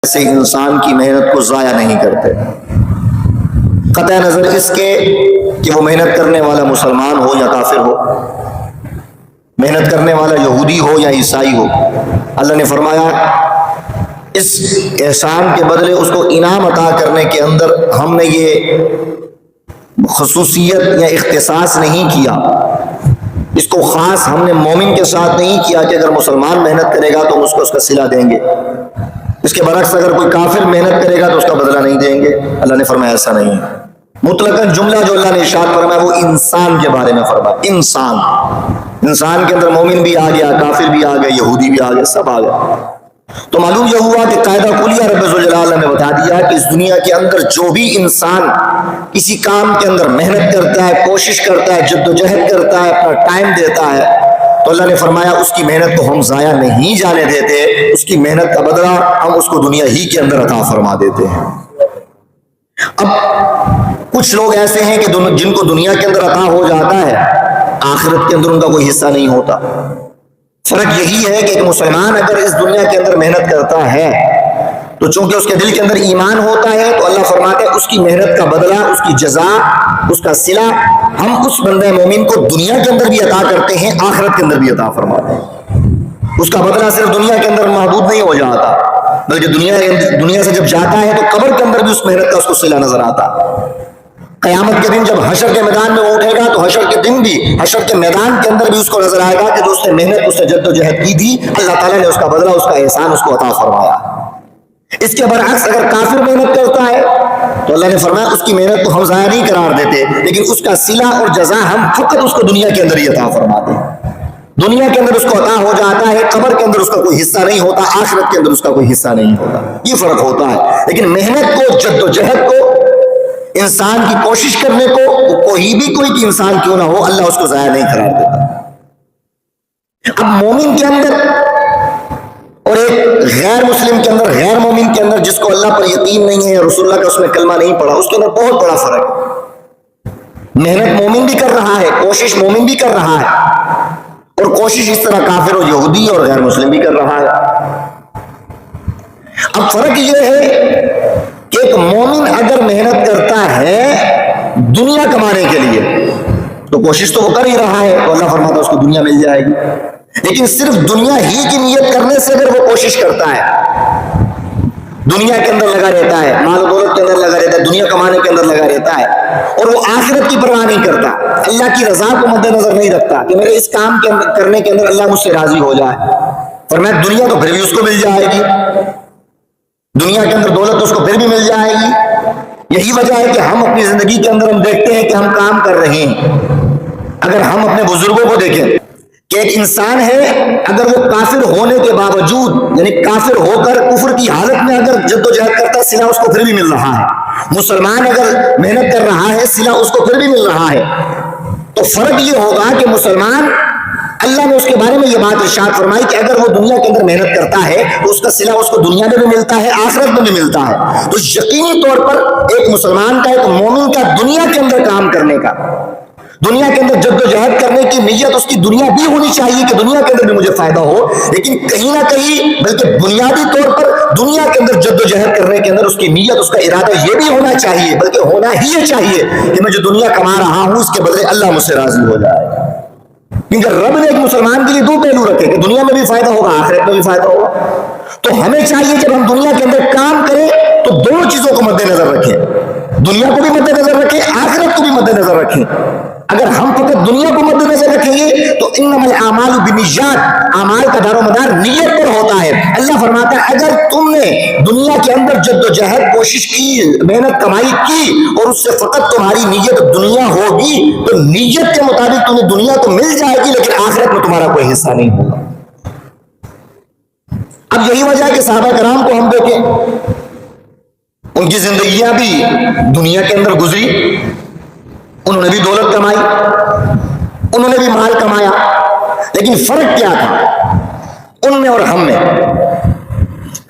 سے انسان کی محنت کو ضائع نہیں کرتے، قطع نظر اس کے کہ وہ محنت کرنے والا مسلمان ہو یا کافر ہو، محنت کرنے والا یہودی ہو یا عیسائی ہو۔ اللہ نے فرمایا اس احسان کے بدلے اس کو انعام عطا کرنے کے اندر ہم نے یہ خصوصیت یا اختصاص نہیں کیا، اس کو خاص ہم نے مومن کے ساتھ نہیں کیا کہ اگر مسلمان محنت کرے گا تو ہم اس کو اس کا صلہ دیں گے، اس کے برعکس اگر کوئی کافر محنت کرے گا تو اس کا بدلہ نہیں دیں گے۔ اللہ نے فرمایا ایسا نہیں ہے۔ مطلقاً جملہ جو اللہ نے ارشاد فرمایا وہ انسان کے بارے میں فرمایا، انسان کے اندر مومن بھی آ گیا، کافر بھی آ گئے، یہودی بھی آ گئے، سب آ گئے۔ تو معلوم یہ ہوا کہ قاعدہ کلیہ رب ذوالجلال نے بتا دیا کہ اس دنیا کے اندر جو بھی انسان کسی کام کے اندر محنت کرتا ہے، کوشش کرتا ہے، جد و جہد کرتا ہے، اپنا ٹائم دیتا ہے، تو اللہ نے فرمایا اس کی محنت کو ہم ضائع نہیں جانے دیتے، اس کی محنت کا بدلہ ہم اس کو دنیا ہی کے اندر عطا فرما دیتے ہیں۔ اب کچھ لوگ ایسے ہیں کہ جن کو دنیا کے اندر عطا ہو جاتا ہے، آخرت کے اندر ان کا کوئی حصہ نہیں ہوتا۔ فرق یہی ہے کہ ایک مسلمان اگر اس دنیا کے اندر محنت کرتا ہے تو چونکہ اس کے دل کے اندر ایمان ہوتا ہے تو اللہ فرماتا ہے اس کی محنت کا بدلہ، اس کی جزا، اس کا صلہ ہم اس بندہ مومن کو دنیا کے اندر بھی عطا کرتے ہیں، آخرت کے اندر بھی عطا فرماتے ہیں۔ اس کا بدلہ صرف دنیا کے اندر محدود نہیں ہو جاتا، بلکہ دنیا سے جب جاتا ہے تو قبر کے اندر بھی اس محنت کا اس کو صلہ نظر آتا۔ قیامت کے دن جب حشر کے میدان میں اٹھے گا تو حشر کے دن بھی، حشر کے میدان کے اندر بھی اس کو نظر آئے گا کہ جو اس نے محنت، اس نے جد و جہد کی تھی، اللہ تعالیٰ نے اس کا بدلہ، اس کا احسان اس کو عطا فرمایا۔ اس کے برعکس اگر کافر محنت کرتا ہے تو اللہ نے فرمایا اس کی محنت کو ہم ضائع نہیں قرار دیتے، لیکن اس کا صلہ اور جزا ہم فقط اس کو دنیا کے اندر ہی عطا فرماتے ہیں۔ دنیا کے اندر اس کو عطا ہو جاتا ہے، قبر کے اندر اس کا کوئی حصہ نہیں ہوتا، آخرت کے اندر اس کا کوئی حصہ نہیں ہوتا، یہ فرق ہوتا ہے۔ لیکن محنت کو، جد و جہد کو، انسان کی کوشش کرنے کو، کوئی بھی انسان کیوں نہ ہو، اللہ اس کو ضائع نہیں قرار دیتا۔ اب مومن کے اندر اور ایک غیر مسلم کے اندر، غیر مومن کے اندر جس کو اللہ پر یقین نہیں ہے، رسول اللہ کا اس میں کلمہ نہیں پڑھا، اس کے اندر بہت بڑا فرق ہے۔ محنت مومن بھی کر رہا ہے، کوشش مومن بھی کر رہا ہے، اور کوشش اس طرح کافر اور یہودی اور غیر مسلم بھی کر رہا ہے۔ اب فرق یہ ہے کہ ایک مومن اگر محنت کرتا ہے دنیا کمانے کے لیے تو کوشش تو وہ کر ہی رہا ہے، تو اللہ فرماتا ہے اس کو دنیا مل جائے گی۔ لیکن صرف دنیا ہی کی نیت کرنے سے اگر وہ کوشش کرتا ہے، دنیا کے اندر لگا رہتا ہے، مال و دولت کے اندر لگا رہتا ہے، دنیا کمانے کے اندر لگا رہتا ہے، اور وہ آخرت کی پرواہ نہیں کرتا، اللہ کی رضا کو مد نظر نہیں رکھتا کہ میرے اس کام کے اندر کرنے کے اندر اللہ مجھ سے راضی ہو جائے، فرمایا دنیا تو پھر بھی اس کو مل جائے گی، دنیا کے اندر دولت اس کو پھر بھی مل جائے گی۔ یہی وجہ ہے کہ ہم اپنی زندگی کے اندر ہم دیکھتے ہیں کہ ہم کام کر رہے ہیں۔ اگر ہم اپنے بزرگوں کو دیکھیں کہ ایک انسان ہے، اگر وہ کافر ہونے کے باوجود، یعنی کافر ہو کر کفر کی حالت میں اگر جد و جہد کرتا ہے، صلہ اس کو پھر بھی مل رہا ہے۔ مسلمان اگر محنت کر رہا ہے، صلہ اس کو پھر بھی مل رہا ہے۔ تو فرق یہ ہوگا کہ مسلمان، اللہ نے اس کے بارے میں یہ بات ارشاد فرمائی کہ اگر وہ دنیا کے اندر محنت کرتا ہے تو اس کا صلہ اس کو دنیا میں بھی ملتا ہے، آخرت میں بھی ملتا ہے۔ تو یقینی طور پر ایک مسلمان کا، ایک مومن کا دنیا کے اندر کام کرنے کا، دنیا کے اندر جد و جہد کرنے کی نیت اس کی دنیا بھی ہونی چاہیے کہ دنیا کے اندر بھی مجھے فائدہ ہو، لیکن کہیں نہ کہیں بلکہ بنیادی طور پر دنیا کے اندر جد و جہد کرنے کے اندر اس کی نیت، اس کا ارادہ یہ بھی ہونا چاہیے، بلکہ ہونا ہی یہ چاہیے کہ میں جو دنیا کما رہا ہوں اس کے بدلے اللہ مجھ سے راضی ہو جائے۔ کیونکہ رب نے ایک مسلمان کے لیے دو پہلو رکھے کہ دنیا میں بھی فائدہ ہوگا، آخرت میں بھی فائدہ ہوگا۔ تو ہمیں چاہیے جب ہم دنیا کے اندر کام کریں تو دونوں چیزوں کو مد نظر رکھیں، دنیا کو بھی مد نظر رکھیں، آخرت کو بھی مد نظر رکھیں۔ اگر ہم فقط دنیا کو مد نظر رکھیں گے تو انما الاعمال بالنیات، اعمال کا دار و مدار نیت پر ہوتا ہے۔ اللہ فرماتا ہے اگر تم نے دنیا کے اندر جد و جہد، کوشش کی، محنت کمائی کی اور اس سے فقط تمہاری نیت دنیا ہوگی تو نیت کے مطابق تمہیں دنیا تو مل جائے گی، لیکن آخرت میں تمہارا کوئی حصہ نہیں ہوگا۔ اب یہی وجہ ہے کہ صحابہ کرام کو ہم دیکھیں، ان کی زندگیاں بھی دنیا کے اندر گزری، انہوں نے بھی دولت کمائی، انہوں نے بھی مال کمایا، لیکن فرق کیا تھا ان میں اور ہم میں؟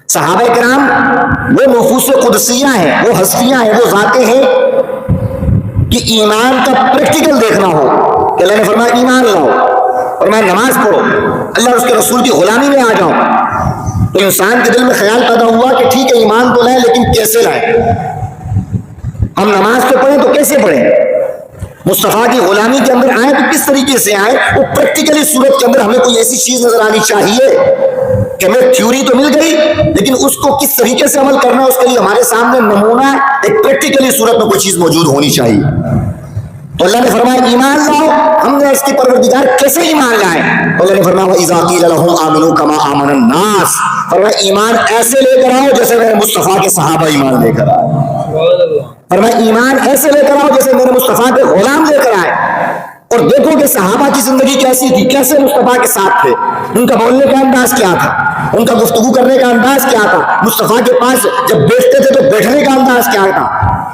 صحابہ کرام وہ نفوس قدسیہ ہیں، وہ ہستیاں ہیں، وہ ذاتیں ہیں کہ ایمان کا پریکٹیکل دیکھنا ہو کہ اللہ نے فرمایا ایمان لاؤ اور میں نماز پڑھو، اللہ اور اس کے رسول کی غلامی میں آ جاؤ، تو تو انسان کے دل میں خیال پیدا ہوا کہ ٹھیک ہے ایمان تو لائیں لیکن کیسے لائیں؟ ہم نماز تو پڑھیں تو کیسے پڑھیں؟ مصطفیٰ کی غلامی کے اندر آئیں تو کس طریقے سے آئیں؟ وہ پریکٹیکلی صورت کے اندر ہمیں کوئی ایسی چیز نظر آنی چاہیے کہ ہمیں تھیوری تو مل گئی لیکن اس کو کس طریقے سے عمل کرنا ہے اس کے لیے ہمارے سامنے نمونہ ایک پریکٹیکلی صورت میں کوئی چیز موجود ہونی چاہیے۔ تو اللہ نے فرمایا ایمان لاؤ، ہم نے اس کی پروردگار کیسے ایمان لائیں؟ تو اللہ نے فرمایا وَإِذَا قِيلَ لَهُمْ آمِنُوا كَمَا آمَنَ النَّاسِ، فرمایا ایمان ایسے لے کر آؤ جیسے میرے مصطفیٰ کے صحابہ ایمان لے کر آئے، فرمایا ایمان ایسے لے کر آؤ جیسے میرے مصطفیٰ کے غلام لے کر آئے۔ اور دیکھو کہ صحابہ کی زندگی کیسی تھی، کیسے مصطفیٰ کے ساتھ تھے، ان کا بولنے کا انداز کیا تھا، ان کا گفتگو کرنے کا انداز کیا تھا، مصطفیٰ کے پاس جب بیٹھتے تھے تو بیٹھنے کا انداز کیا تھا،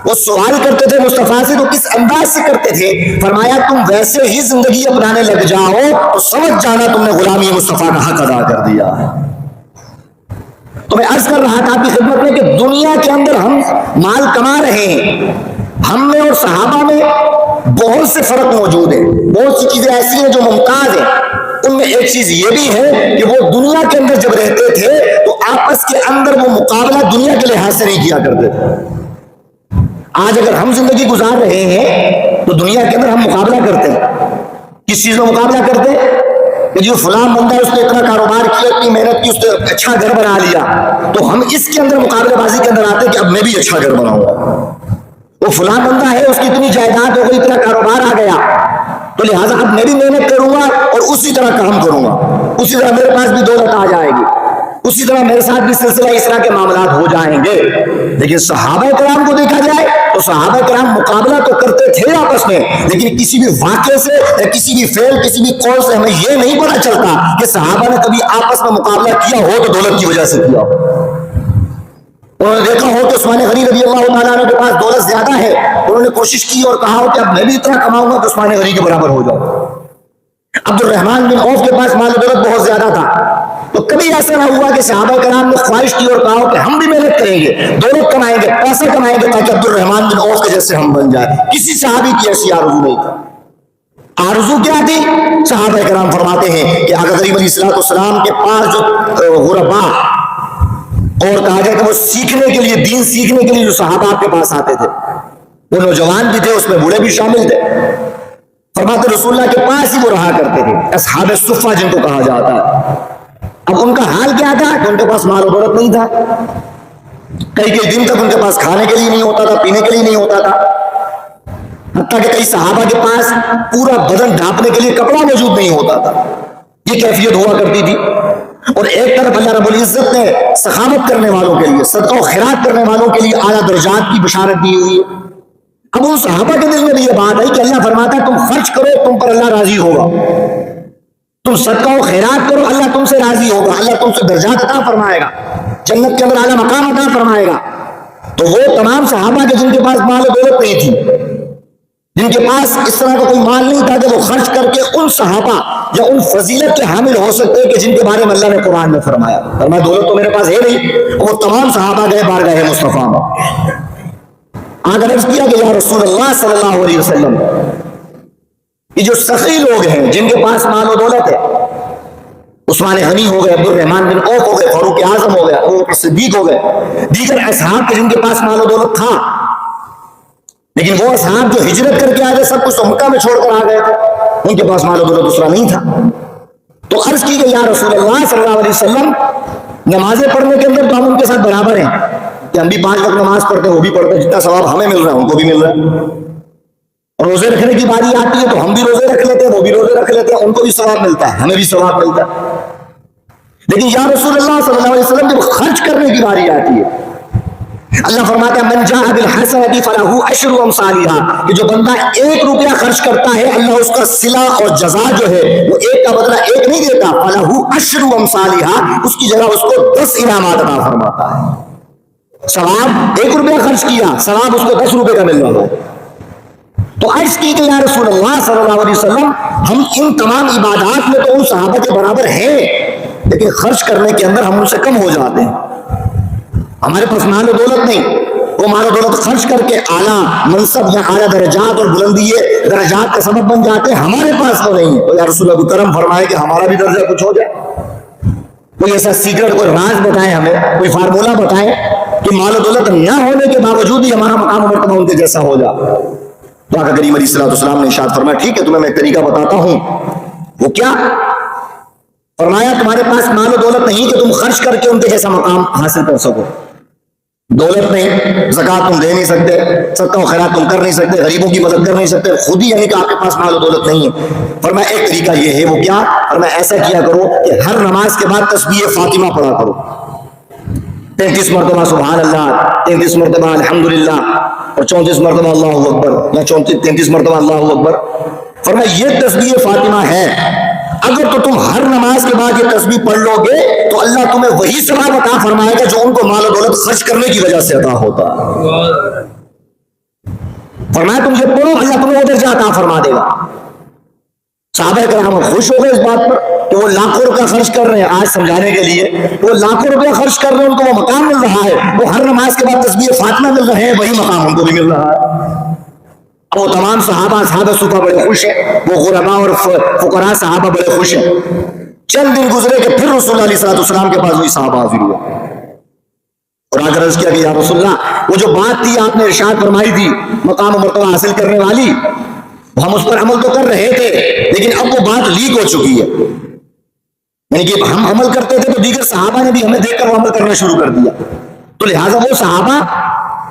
وہ سوال کرتے تھے مصطفیٰ سے تو کس انداز سے کرتے تھے۔ فرمایا تم ویسے ہی زندگی اپنانے لگ جاؤ تو سمجھ جانا تم نے غلامی مصطفیٰ کا حق ادا کر دیا ہے۔ تو میں عرض کر رہا تھا آپ کی خدمت میں کہ دنیا کے اندر ہم مال کما رہے ہیں، ہم میں اور صحابہ میں بہت سے فرق موجود ہیں، بہت سی چیزیں ایسی ہیں جو ممتاز ہیں۔ ان میں ایک چیز یہ بھی ہے کہ وہ دنیا کے اندر جب رہتے تھے تو آپس کے اندر وہ مقابلہ دنیا کے لحاظ سے نہیں کیا کرتے تھے۔ آج اگر ہم زندگی گزار رہے ہیں تو دنیا کے اندر ہم مقابلہ کرتے ہیں، کس چیز میں مقابلہ کرتے ہیں کہ جو فلاں بندہ اس نے اتنا کاروبار کیا، اتنی محنت کی، اس نے اچھا گھر بنا لیا، تو ہم اس کے اندر مقابلہ بازی کے اندر آتے ہیں کہ اب میں بھی اچھا گھر بناؤں گا۔ وہ فلاں بندہ ہے اس کی اتنی جائیداد ہو گئی، اتنا کاروبار آ گیا، تو لہٰذا اب میں بھی محنت کروں گا اور اسی طرح کام کروں گا، اسی طرح میرے پاس بھی دولت آ جائے گی، اسی طرح میرے ساتھ بھی سلسلہ اس طرح کے معاملات ہو جائیں گے۔ لیکن صحابہ کرام کو دیکھا جائے تو صحابہ کرام مقابلہ تو کرتے تھے آپس میں، لیکن کسی بھی واقعے سے یا کسی بھی فعل، کسی بھی قول سے ہمیں یہ نہیں پتا چلتا کہ صحابہ نے کبھی آپس میں مقابلہ کیا ہو تو دولت کی وجہ سے کیا ہو۔ انہوں نے دیکھا ہو کہ عثمان غنی رضی اللہ تعالیٰ عنہ کے پاس دولت زیادہ ہے، انہوں نے کوشش کی اور کہا ہو کہ اب میں بھی اتنا کماؤں گا کہ عثمان غنی کے برابر ہو جاؤں۔ عبد الرحمن بن عوف کے پاس مال و دولت بہت زیادہ تھا، تو کبھی ایسا نہ ہوا کہ صحابہ کرام نے خواہش کی اور کہا ہو کہ ہم بھی محنت کریں گے، دولت کمائیں گے، پیسہ کمائیں گے تاکہ عبد الرحمن بن عوف کے جیسے ہم بن جائیں۔ کسی صحابی کی ایسی آرزو نہیں تھی۔ آرزو کیا تھی؟ صحابہ کرام فرماتے ہیں کہ حضرت علیہ السلام کے پاس جو غربا اور کہا جائے کہ وہ سیکھنے کے لیے، دین سیکھنے کے لیے جو صحابہ آپ کے پاس آتے تھے، وہ نوجوان بھی تھے، اس میں بوڑھے بھی شامل تھے، فرماتے رسول اللہ کے پاس ہی وہ رہا کرتے تھے، اصحاب صفہ جن کو کہا جاتا ہے۔ اب ان کا حال کیا تھا کہ ان کے پاس مال و دولت نہیں تھا، کئی دن تک ان کے پاس کھانے کے لیے نہیں ہوتا تھا، پینے کے لیے نہیں ہوتا تھا، حتیٰ کہ کئی صحابہ کے پاس پورا بدن ڈھانپنے کے لیے کپڑا موجود نہیں ہوتا تھا۔ یہ کیفیت ہوا کرتی تھی۔ اور ایک طرف اللہ رب العزت نے سخاوت کرنے والوں کے لیے، صدقہ و خیرات کرنے والوں کے لیے اعلیٰ درجات کی بشارت دی ہوئی ہے۔ اب ان صحابہ کے دل میں بھی یہ بات آئی کہ اللہ فرماتا ہے تم خرچ کرو، تم پر اللہ راضی ہوگا، تم صدقہ و خیرات کرو، اللہ تم سے راضی ہوگا، اللہ تم سے درجات عطا فرمائے گا، جنت کے اندر اعلیٰ مقام عطا فرمائے گا۔ تو وہ تمام صحابہ کے جن کے پاس مال و دولت نہیں تھی، جن کے پاس اس طرح کا کوئی مال نہیں تھا کہ وہ خرچ کر کے ان صحابہ یا ان فضیلت کے حامل ہو سکتے کہ جن کے بارے میں اللہ نے قرآن میں فرمایا دولت تو میرے پاس ہے نہیں، وہ تمام صحابہ گئے بارگاہ مصطفیٰ میں، آگر عرض کیا کہ یا رسول اللہ صلی اللہ علیہ وسلم، یہ جو سخی لوگ ہیں جن کے پاس مال و دولت ہے، عثمان غنی ہو گئے، عبد الرحمن بن عوف ہو گئے، فاروق اعظم ہو گئے، ابو بکر صدیق ہو گئے، دیگر اصحاب کے جن کے پاس مال و دولت تھا، لیکن وہ اصحاب جو ہجرت کر کے آ گئے، سب کچھ تو مکہ میں چھوڑ کر آ گئے تھے، ان کے پاس مال و دولت دوسرا نہیں تھا۔ تو عرض کی کہ یا رسول اللہ صلی اللہ علیہ وسلم، نمازیں پڑھنے کے اندر تو ہم ان کے ساتھ برابر ہیں کہ ہم بھی 5 وقت نماز پڑھتے ہیں، وہ بھی پڑھتے ہیں، جتنا ثواب ہمیں مل رہا ہے ان کو بھی مل رہا ہے، اور روزے رکھنے کی باری آتی ہے تو ہم بھی روزے رکھ لیتے ہیں، وہ بھی روزے رکھ لیتے ہیں، ان کو بھی ثواب ملتا ہے، ہمیں بھی ثواب ملتا ہے۔ لیکن یا رسول اللہ صلی اللہ علیہ وسلم جب خرچ کرنے کی باری آتی ہے، اللہ فرماتا ہے من جاء بالحسنۃ فلہ عشر امثالها، کہ جو بندہ 1 روپیہ خرچ کرتا ہے اللہ اس کا صلہ اور جزا جو ہے وہ 1 کا بدلہ 1 نہیں دیتا، فلہ عشر امثالها، اس کی جگہ اس کو 10 انعامات عطا فرماتا ہے۔ ثواب 1 روپیہ خرچ کیا، ثواب اس کو 10 روپے کا مل رہا ہے۔ تو عرض کی کہ یا رسول اللہ صلی اللہ علیہ وسلم، ہم ان تمام عبادات میں تو ان صحابہ کے برابر ہیں، لیکن خرچ کرنے کے اندر ہم ان سے کم ہو جاتے ہیں، ہمارے پاس مال و دولت نہیں، وہ مال و دولت خرچ کر کے اعلیٰ منصب یا اعلیٰ درجات اور بلندی درجات کا سبب بن جاتے ہیں، ہمارے پاس وہ نہیں ہے۔ تو یا رسول اللہ کرم فرمائے کہ ہمارا بھی درجہ کچھ ہو جائے، کوئی ایسا سیکرٹ، کوئی راز بتائیں ہمیں، کوئی فارمولہ بتائیں کہ مال و دولت نہ ہونے کے باوجود ہی ہمارا مقام و مرتبہ ان کے جیسا ہو جا۔ تو آقا کریم علیہ السلام نے ارشاد فرمایا ٹھیک ہے تمہیں میں ایک طریقہ بتاتا ہوں۔ وہ کیا؟ فرمایا تمہارے پاس مال و دولت نہیں کہ تم خرچ کر کے ان کے جیسا مقام حاصل کر سکو، دولت نہیں، زکوٰۃ تم دے نہیں سکتے، صدقہ و خیرات تم کر نہیں سکتے، غریبوں کی مدد کر نہیں سکتے، خود ہی یعنی کہ آپ کے پاس مال و دولت نہیں ہے۔ فرمایا ایک طریقہ یہ ہے، وہ کیا؟ فرمایا ایسا کیا کرو کہ ہر نماز کے بعد تسبیح فاطمہ پڑھا کرو، 33 مرتبہ سبحان اللہ، 33 مرتبہ الحمدللہ، اور 34 مرتبہ اللہ اکبر، یا 33 مرتبہ اللہ اکبر۔ فرمایا یہ تسبیح فاطمہ ہے، اگر تو تم ہر نماز کے بعد یہ تسبیح پڑھ لو گے تو اللہ تمہیں وہی ثواب عطا فرمائے گا جو ان کو مال و دولت خرچ کرنے کی وجہ سے عطا ہوتا۔ فرمایا تم یہ پڑھو، اللہ تمہیں وہ درجہ عطا فرما دے گا۔ صحابہ کرام خوش ہو گئے اس بات پر کہ وہ لاکھوں روپیہ خرچ کر رہے ہیں، آج سمجھانے کے لیے وہ لاکھوں روپیہ خرچ کر رہے ہیں، ان کو وہ مقام مل رہا ہے، وہ ہر نماز کے بعد تسبیح فاطمہ مل رہے ہیں، وہی مقام ان کو بھی مل رہا ہے۔ وہ تمام صحابہ اصحاب صفہ بڑے خوش ہیں، وہ غرباء اور فقراء صحابہ بڑے خوش ہیں۔ چند دن گزرے کہ پھر رسول اللہ علیہ السلام کے پاس وہی صحابہ حاضر ہوا اور آ کر عرض کیا کہ یا رسول اللہ، وہ جو بات تھی آپ نے ارشاد فرمائی تھی مقام و مرتبہ حاصل کرنے والی، ہم اس پر عمل تو کر رہے تھے لیکن اب وہ بات لیک ہو چکی ہے، یعنی کہ ہم عمل کرتے تھے تو دیگر صحابہ نے بھی ہمیں دیکھ کر وہ عمل کرنا شروع کر دیا، تو لہٰذا وہ صحابہ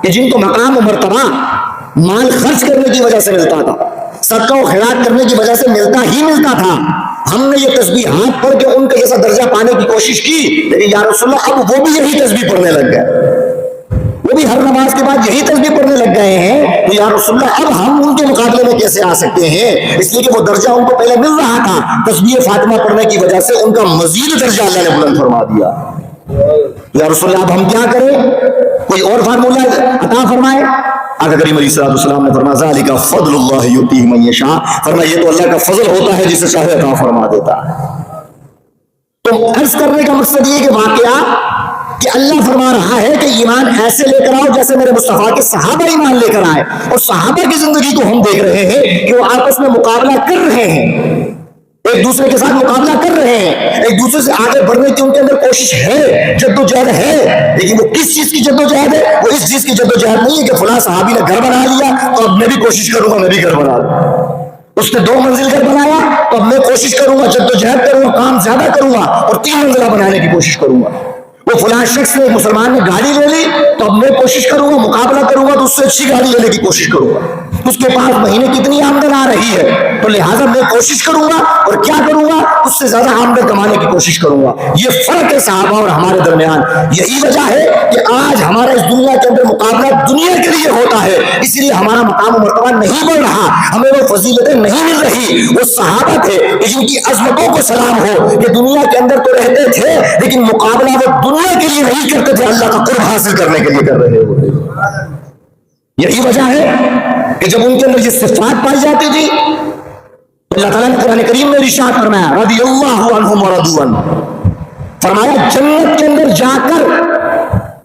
کہ جن کو مقام و مرتبہ مال خرچ کرنے کی وجہ سے ملتا تھا، صدقہ و خیرات کرنے کی وجہ سے ملتا تھا، ہم نے یہ تسبیحات پڑھ کے ان کا جیسا درجہ پانے کی کوشش کی، لیکن یا رسول اللہ اب وہ بھی یہی تسبیح پڑھنے لگ گئے، وہ بھی ہر نماز کے بعد یہی تسبیح پڑھنے لگ گئے ہیں، تو یا رسول اللہ اب ہم ان کے مقابلے میں کیسے آ سکتے ہیں؟ اس لیے کہ وہ درجہ ان کو پہلے مل رہا تھا، تسبیح فاطمہ پڑھنے کی وجہ سے ان کا مزید درجہ اللہ نے بلند فرما دیا۔ یا رسول اللہ اب ہم کیا کریں؟ کوئی اور فارمولہ عطا فرمائے؟ آقا کریم علیہ السلام نے فرمایا ذالک فضل اللہ یؤتیہ من یشاء، فرمایا یہ تو اللہ کا فضل ہوتا ہے جسے چاہے عطا فرما دیتا ہے۔ تو عرض کرنے کا مقصد یہ کہ واقعہ کہ اللہ فرما رہا ہے کہ ایمان ایسے لے کر آؤ جیسے میرے مصطفیٰ کے صحابہ ایمان لے کر آئے، اور صحابہ کی زندگی کو ہم دیکھ رہے ہیں کہ وہ آپس میں مقابلہ کر رہے ہیں، ایک دوسرے کے ساتھ مقابلہ کر رہے ہیں، ایک دوسرے سے آگے بڑھنے کی ان کے اندر کوشش ہے، جدوجہد ہے، لیکن وہ کس چیز کی جدوجہد ہے؟ وہ اس چیز کی جدوجہد نہیں ہے کہ فلاں صحابی نے گھر بنا لیا تو اب میں بھی کوشش کروں گا میں بھی گھر بنا لوں، اس نے 2 منزل گھر بنایا تو اب میں کوشش کروں گا، جدوجہد کروں گا، کام زیادہ کروں گا اور 3 منزلہ بنانے کی کوشش کروں گا۔ وہ فلاں شخص نے ایک مسلمان نے گاڑی لے لی تو اب میں کوشش کروں گا، مقابلہ کروں گا تو اس سے اچھی گاڑی لینے کی کوشش کروں گا، اس کے پاس مہینے کتنی آمدن آ رہی ہے تو لہٰذا میں کوشش کروں گا اور کیا کروں گا؟ اس سے زیادہ آمدن کمانے کی کوشش کروں گا۔ یہ فرق ہے صحابہ اور ہمارے درمیان، یہی وجہ ہے کہ آج ہمارا اس دنیا کے اندر مقابلہ دنیا کے لیے ہوتا ہے، اس لیے ہمارا مقام و مرتبہ نہیں بڑھ رہا، ہمیں وہ فضیلتیں نہیں مل رہی۔ وہ صحابہ تھے کہ جن کی عظمتوں کو سلام ہو کہ دنیا کے اندر تو رہتے تھے لیکن مقابلہ وہ دنیا کے لیے نہیں کرتے تھے، اللہ کا قرب حاصل کرنے کے لیے کر رہے ہوتے۔ یہی وجہ ہے کہ جب ان کے اندر یہ صفات پائی جاتی تھی تو اللہ تعالیٰ نے قرآن کریم میں ارشاد فرمایا رضی اللہ عنہم ورضوا عنہ، فرمایا جنت کے اندر جا کر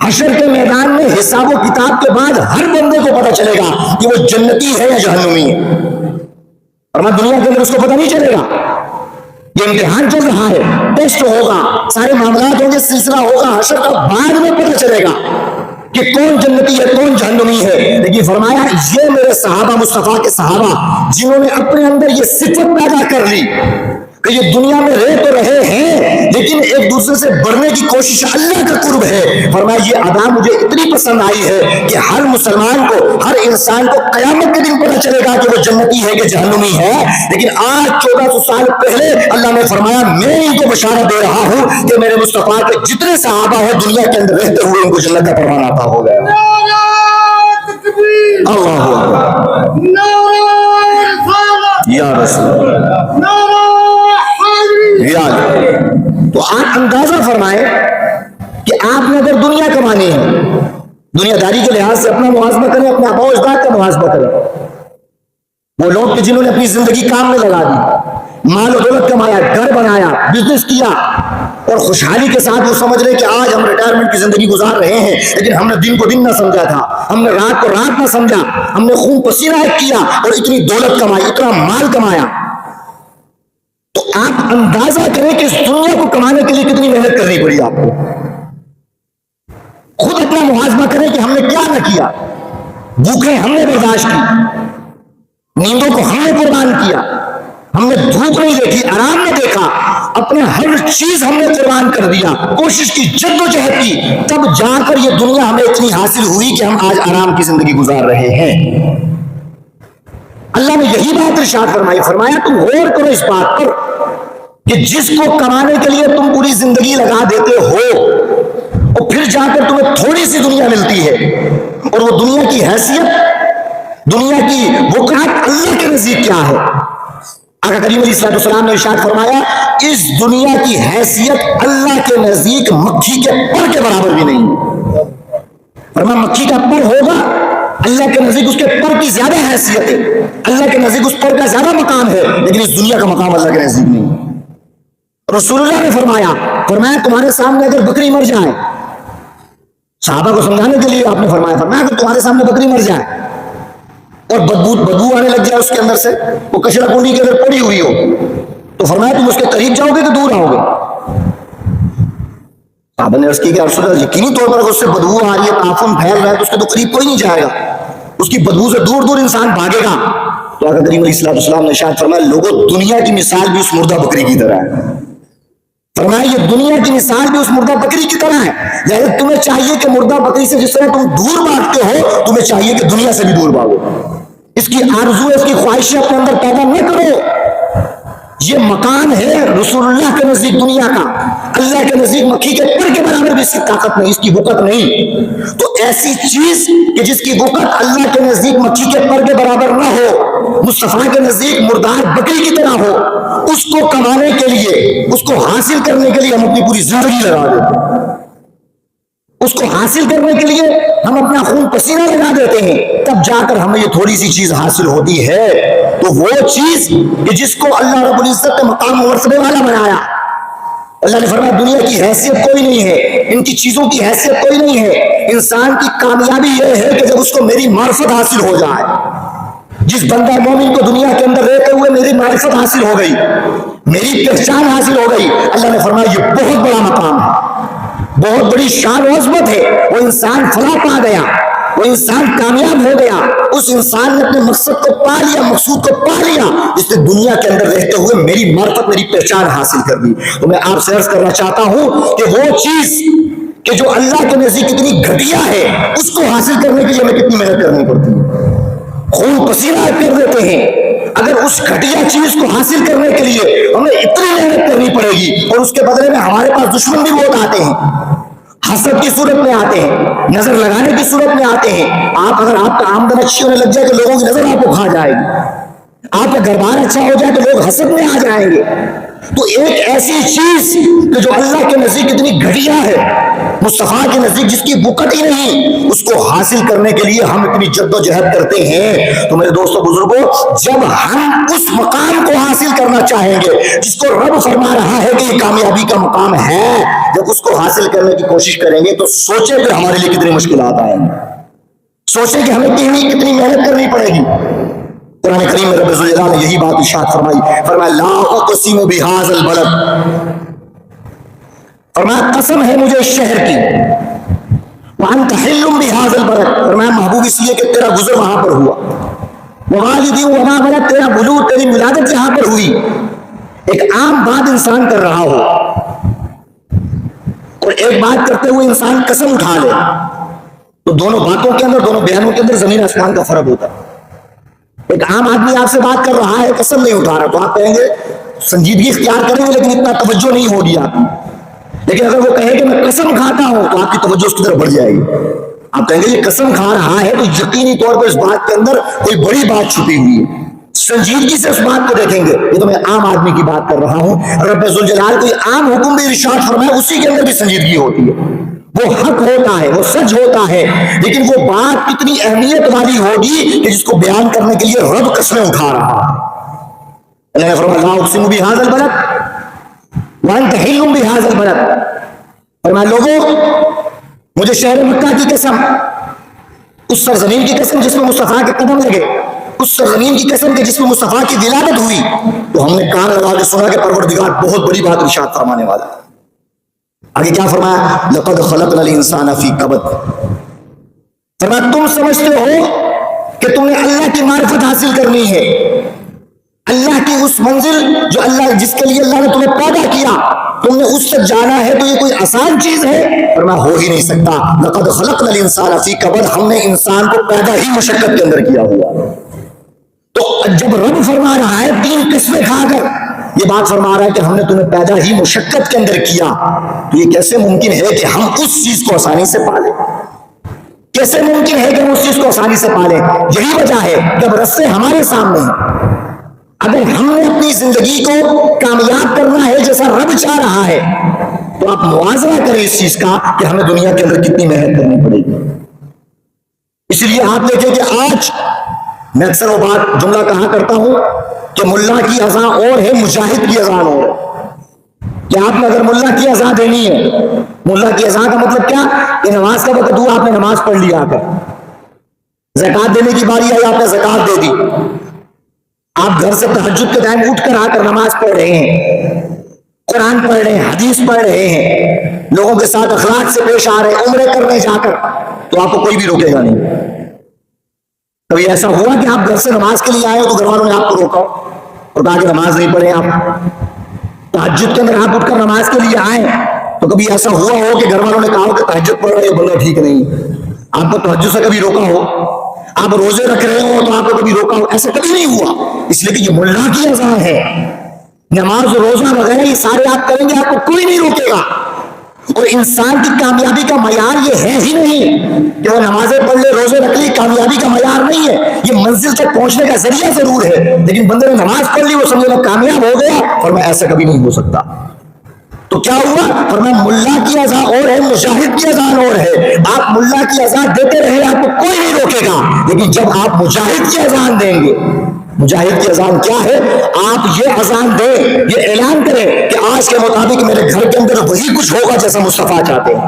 حشر کے میدان میں حساب و کتاب کے بعد ہر بندے کو پتہ چلے گا کہ وہ جنتی ہے یا جہنمی ہے، فرمایا دنیا کے اندر اس کو پتہ نہیں چلے گا، یہ امتحان چل رہا ہے، ٹیسٹ ہوگا، سارے معاملات ہوں گے، سلسلہ ہوگا، حشر کا بعد میں پتہ چلے گا کہ کون جنتی ہے کون جہنمی ہے۔ لیکن فرمایا یہ میرے صحابہ مصطفیٰ کے صحابہ جنہوں نے اپنے اندر یہ صفت پیدا کر لی کہ یہ دنیا میں رہ تو رہے ہیں لیکن ایک دوسرے سے بڑھنے کی کوشش، اللہ کا قرب ہے، فرمایا یہ ادا مجھے اتنی پسند آئی ہے کہ ہر مسلمان کو، ہر انسان کو قیامت کے دن پتہ چلے گا کہ وہ جنتی ہے کہ جہنمی ہے۔ لیکن آج 1400 سال پہلے اللہ نے فرمایا میں ان کو بشارت دے رہا ہوں کہ میرے مصطفیٰ کے جتنے صحابہ ہیں دنیا کے اندر رہتے ہوئے ان کو جنت کا پروانہ عطا ہو گیا۔ اللہ اکبر، یا رسول اللہ، تو آپ اندازہ فرمائیں کہ آپ نے اگر دنیا کمانی ہے، دنیا داری کے لحاظ سے اپنا محاسبہ کریں، اپنے آباء و اجداد کا محاسبہ کریں، وہ لوگ کہ جنہوں نے اپنی زندگی کام میں لگا دی، مال و دولت کمایا، گھر بنایا، بزنس کیا اور خوشحالی کے ساتھ وہ سمجھ رہے کہ آج ہم ریٹائرمنٹ کی زندگی گزار رہے ہیں، لیکن ہم نے دن کو دن نہ سمجھا تھا، ہم نے رات کو رات نہ سمجھا، ہم نے خون پسینہ کیا اور اتنی دولت کمائی، اتنا مال کمایا۔ تو آپ اندازہ کریں کہ اس دنیا کو کمانے کے لیے کتنی محنت کرنی پڑی آپ کو. خود اپنا محاسبہ کریں کہ ہم نے کیا نہ کیا. بھوکیں ہم نے برداشت کی, نیندوں کو ہم نے قربان کیا, ہم نے دھوپ نہیں دیکھی, آرام نے دیکھا, اپنے ہر چیز ہم نے قربان کر دیا, کوشش کی, جد و جہد کی, تب جا کر یہ دنیا ہمیں اتنی حاصل ہوئی کہ ہم آج آرام کی زندگی گزار رہے ہیں. اللہ نے یہی بات ارشاد فرمائی, فرمایا تم غور کرو اس بات پر کہ جس کو کمانے کے لیے تم پوری زندگی لگا دیتے ہو اور پھر جا کر تمہیں تھوڑی سی دنیا ملتی ہے, اور وہ دنیا کی حیثیت, دنیا کی وقعت اللہ کے نزدیک کیا ہے. آقا کریم علیہ السلام نے ارشاد فرمایا اس دنیا کی حیثیت اللہ کے نزدیک مکھی کے پر کے برابر بھی نہیں. فرمایا مکھی کا پر ہوگا, اللہ کے نزدیک اس کے پر کی زیادہ حیثیت ہے, اللہ کے نزدیک اس پر کا زیادہ مقام ہے, لیکن اس دنیا کا مقام اللہ کے نزدیک نہیں. رسول اللہ نے فرمایا تمہارے سامنے اگر بکری مر جائے, صحابہ کو سمجھانے کے لیے آپ نے فرمایا اگر تمہارے سامنے بکری مر جائے اور بدبو آنے لگ جائے اس کے اندر سے, وہ کچرا کنڈی کے اندر پڑی ہوئی ہو, تو فرمایا تم اس کے قریب جاؤ گے کہ دور آؤ گے. صحابہ نے عرض کی کہ رسول اللہ یقینی طور پر اس سے بدبو آ رہی ہے, تعفن پھیل رہا ہے, تو اس کے تو قریب کوئی نہیں جائے گا, اس کی بدبو سے دور دور انسان بھاگے گا. تو آقا کریم علیہ السلام نے ارشاد فرمایا لوگوں دنیا کی مثال بھی اس مردہ بکری کی طرح ہے. فرمایا یہ دنیا کی مثال بھی اس مردہ بکری کی طرح ہے. یعنی تمہیں چاہیے کہ مردہ بکری سے جس طرح تم دور بھاگتے ہو, تمہیں چاہیے کہ دنیا سے بھی دور بھاگو. اس کی آرزو, اس کی خواہشیں اپنے اندر پیدا نہ کرو. یہ مکان ہے رسول اللہ کے نزدیک دنیا کا, اللہ کے نزدیک مکھی کے پر کے برابر بھی اس کی طاقت نہیں, اس کی وقت نہیں. تو ایسی چیز کہ جس کی وقت اللہ کے نزدیک مکھی کے پر کے برابر نہ ہو, مصطفیٰ کے نزدیک مردار بکری کی طرح ہو, اس کو کمانے کے لیے, اس کو حاصل کرنے کے لیے ہم اپنی پوری زندگی لگا دیتے ہیں. اس کو حاصل کرنے کے لیے ہم اپنا خون پسینہ لگا دیتے ہیں, تب جا کر ہمیں یہ تھوڑی سی چیز حاصل ہوتی ہے. تو وہ چیز کہ جس کو اللہ رب العزت نے مقام و مرتبے والا بنایا, اللہ نے فرمایا دنیا کی حیثیت کوئی نہیں ہے, ان کی چیزوں کی حیثیت کوئی نہیں ہے. انسان کی کامیابی یہ ہے کہ جب اس کو میری معرفت حاصل ہو جائے. جس بندہ مومن کو دنیا کے اندر رہتے ہوئے میری معرفت حاصل ہو گئی, میری پہچان حاصل ہو گئی, اللہ نے فرمایا یہ بہت بڑا مقام ہے, بہت بڑی شان و عظمت ہے. وہ انسان فلاح پا گیا, وہ انسان کامیاب ہو گیا, اس انسان نے اپنے مقصد کو پا لیا, مقصود کو پا لیا, اس نے دنیا کے اندر رہتے ہوئے میری معرفت, میری پہچان حاصل کر دی. تو میں آپ سے عرض کرنا چاہتا ہوں کہ وہ چیز کہ جو اللہ کے نزدیک کتنی گھٹیا ہے, اس کو حاصل کرنے کے لیے ہمیں کتنی محنت کرنی پڑتی ہے, خون پسینہ کر دیتے ہیں. اگر اس گھٹیا چیز کو حاصل کرنے کے لیے ہمیں اتنی محنت کرنی پڑے گی, اور اس کے بدلے میں ہمارے پاس دشمن بھی بہت آتے ہیں, حسد کی صورت میں آتے ہیں, نظر لگانے کی صورت میں آتے ہیں. اگر آپ کا آمدن اچھی ہونے لگ جائے تو لوگوں کی نظر آپ کو کھا جائے گی, آپ کا گھر بار اچھا ہو جائے تو لوگ حسد میں آ جائیں گے. تو ایک ایسی چیز کہ جو اللہ کے نزدیک اتنی گھٹیا ہے, مصطفیٰ کے نزدیک جس کی وقت ہی نہیں, اس کو حاصل کرنے کے لیے ہم اتنی جد و جہد کرتے ہیں. تو میرے دوستوں بزرگوں, جب ہم اس مقام کو حاصل کرنا چاہیں گے جس کو رب فرما رہا ہے کہ یہ کامیابی کا مقام ہے, جب اس کو حاصل کرنے کی کوشش کریں گے تو سوچیں کہ ہمارے لیے کتنی مشکلات آئیں گی, سوچیں کہ ہمیں کتنی محنت کرنی پڑے گی. قرآن کریم میں رب ذوالجلال نے یہی بات ارشاد فرمائی لا اقسم بهذا البلد, فرمایا قسم ہے مجھے اس شہر کی, وانت حل بهذا البلد, فرمایا محبوب اس لیے کہ تیرا گزر وہاں پر ہوا, ووالدی وما ولد, تیرا بلوغ, تیری ولادت یہاں پر ہوئی. ایک عام بات انسان کر رہا ہو اور ایک بات کرتے ہوئے انسان قسم اٹھا لے, تو دونوں باتوں کے اندر, دونوں بیانوں کے اندر زمین آسمان کا فرق ہوتا ہے. ایک عام آدمی آپ سے بات کر رہا ہے, قسم نہیں اٹھا رہا, تو آپ کہیں گے سنجیدگی اختیار کریں گے لیکن اتنا توجہ نہیں ہوگی آپ کی. لیکن اگر وہ کہے کہ میں قسم کھاتا ہوں, تو آپ کی توجہ اس کی طرف بڑھ جائے گی. آپ کہیں گے یہ قسم کھا رہا ہے تو یقینی طور پر اس بات کے اندر کوئی بڑی بات چھپی ہوئی ہے. سنجیدگی سے اس بات کو دیکھیں گے, یہ تو میں عام آدمی کی بات کر رہا ہوں. رب ذوالجلال کوئی عام حکم بھی ارشاد فرمائے, اسی کے اندر بھی سنجیدگی ہوتی ہے, وہ حق ہوتا ہے, وہ سچ ہوتا ہے, لیکن وہ بات کتنی اہمیت والی ہوگی کہ جس کو بیان کرنے کے لیے رب قسمیں اٹھا رہا ہے. اللہ نے فرمایا لا اقسم بهذا البلد وانت حل بهذا البلد, فرمایا لوگوں مجھے شہر مکہ کی قسم, اس سرزمین کی قسم جس میں مصطفیٰ کے قدم لگے, اس سرزمین کی قسم کے جس میں مصطفیٰ کی ولادت ہوئی، تو ہم نے کان لگا کے سنا کہ پروردگار بہت بڑی بات ارشاد فرمانے والا ہے۔ آگے کیا فرمایا؟ لقد خلقنا الانسان فی کبد، فرمایا تم سمجھتے ہو کہ تم نے اللہ کی معرفت حاصل کرنی ہے، اللہ کی اس منزل جو اللہ جس کے لیے اللہ نے تمہیں پیدا کیا، تم نے اس تک جانا ہے، تو یہ کوئی آسان چیز ہے؟ فرمایا ہو ہی نہیں سکتا۔ لقد خلقنا الانسان فی کبد، ہم نے انسان کو پیدا ہی مشقت کے اندر کیا ہوا۔ تو جب رب فرما رہا ہے 3 قسمیں کھا کر یہ بات فرما رہا ہے کہ ہم نے تمہیں پیدا ہی مشقت کے اندر کیا، تو یہ کیسے ممکن ہے کہ ہم اس چیز کو آسانی سے پالیں؟ کیسے ممکن ہے کہ ہم اس چیز کو آسانی سے پالیں؟ یہی وجہ ہے جب رستے ہمارے سامنے ہیں، اگر ہم نے اپنی زندگی کو کامیاب کرنا ہے جیسا رب چاہ رہا ہے، تو آپ موازنہ کریں اس چیز کا کہ ہمیں دنیا کے اندر کتنی محنت کرنی پڑے گی۔ اس لیے آپ دیکھیں کہ آج میں اکثر وہ بات جملہ کہا کرتا ہوں کہ ملا کی اذان اور ہے، مجاہد کی اذان اور ہے۔ کہ آپ نے اگر ملا کی اذان دینی ہے، ملا کی اذان کا مطلب کیا کہ نماز کا وقت ہوا، آپ نے نماز پڑھ لی، آ کر زکات دینے کی باری آئی، آپ نے زکات دے دی، آپ گھر سے تہجد کے ٹائم اٹھ کر آ کر نماز پڑھ رہے ہیں، قرآن پڑھ رہے ہیں، حدیث پڑھ رہے ہیں، لوگوں کے ساتھ اخلاق سے پیش آ رہے ہیں، عمرے کر رہے ہیں جا کر، تو آپ کو کوئی بھی روکے گا نہیں۔ کبھی ایسا ہوا کہ آپ گھر سے نماز کے لیے آئے ہو تو گھر والوں نے آپ کو روکا اور کہا کہ نماز نہیں پڑھے؟ آپ تہجد کے اندر آپ اٹھ کر نماز کے لیے آئے تو کبھی ایسا ہوا ہو کہ گھر والوں نے کہا ہو کہ تہجد پڑھ رہے ہو، بندہ ٹھیک نہیں، آپ کو تہجد سے کبھی روکا ہو؟ آپ روزے رکھ رہے ہو تو آپ کو کبھی روکا ہو؟ ایسا کبھی نہیں ہوا، اس لیے کہ یہ ملا کی اذان ہے۔ نماز روزہ وغیرہ یہ سارے آپ کریں گے، آپ کو کوئی نہیں روکے گا۔ اور انسان کی کامیابی کا معیار یہ ہے ہی نہیں کہ وہ نمازیں پڑھ لے، روزے رکھ لی، کامیابی کا معیار نہیں ہے، یہ منزل تک پہنچنے کا ذریعہ ضرور ہے، لیکن بندے نے نماز پڑھ لی وہ سمجھے میں کامیاب ہو گیا، اور میں ایسا کبھی نہیں ہو سکتا۔ تو کیا ہوا؟ اور میں ملا کی اذان اور ہے، مجاہد کی اذان اور ہے۔ آپ ملا کی اذان دیتے رہے، آپ کو کوئی نہیں روکے گا، لیکن جب آپ مجاہد کی اذان دیں گے، مجاہد کی اذان کیا ہے؟ آپ یہ اذان دیں، یہ اعلان کریں کہ آج کے مطابق میرے گھر کے اندر وہی کچھ ہوگا جیسا مصطفیٰ چاہتے ہیں،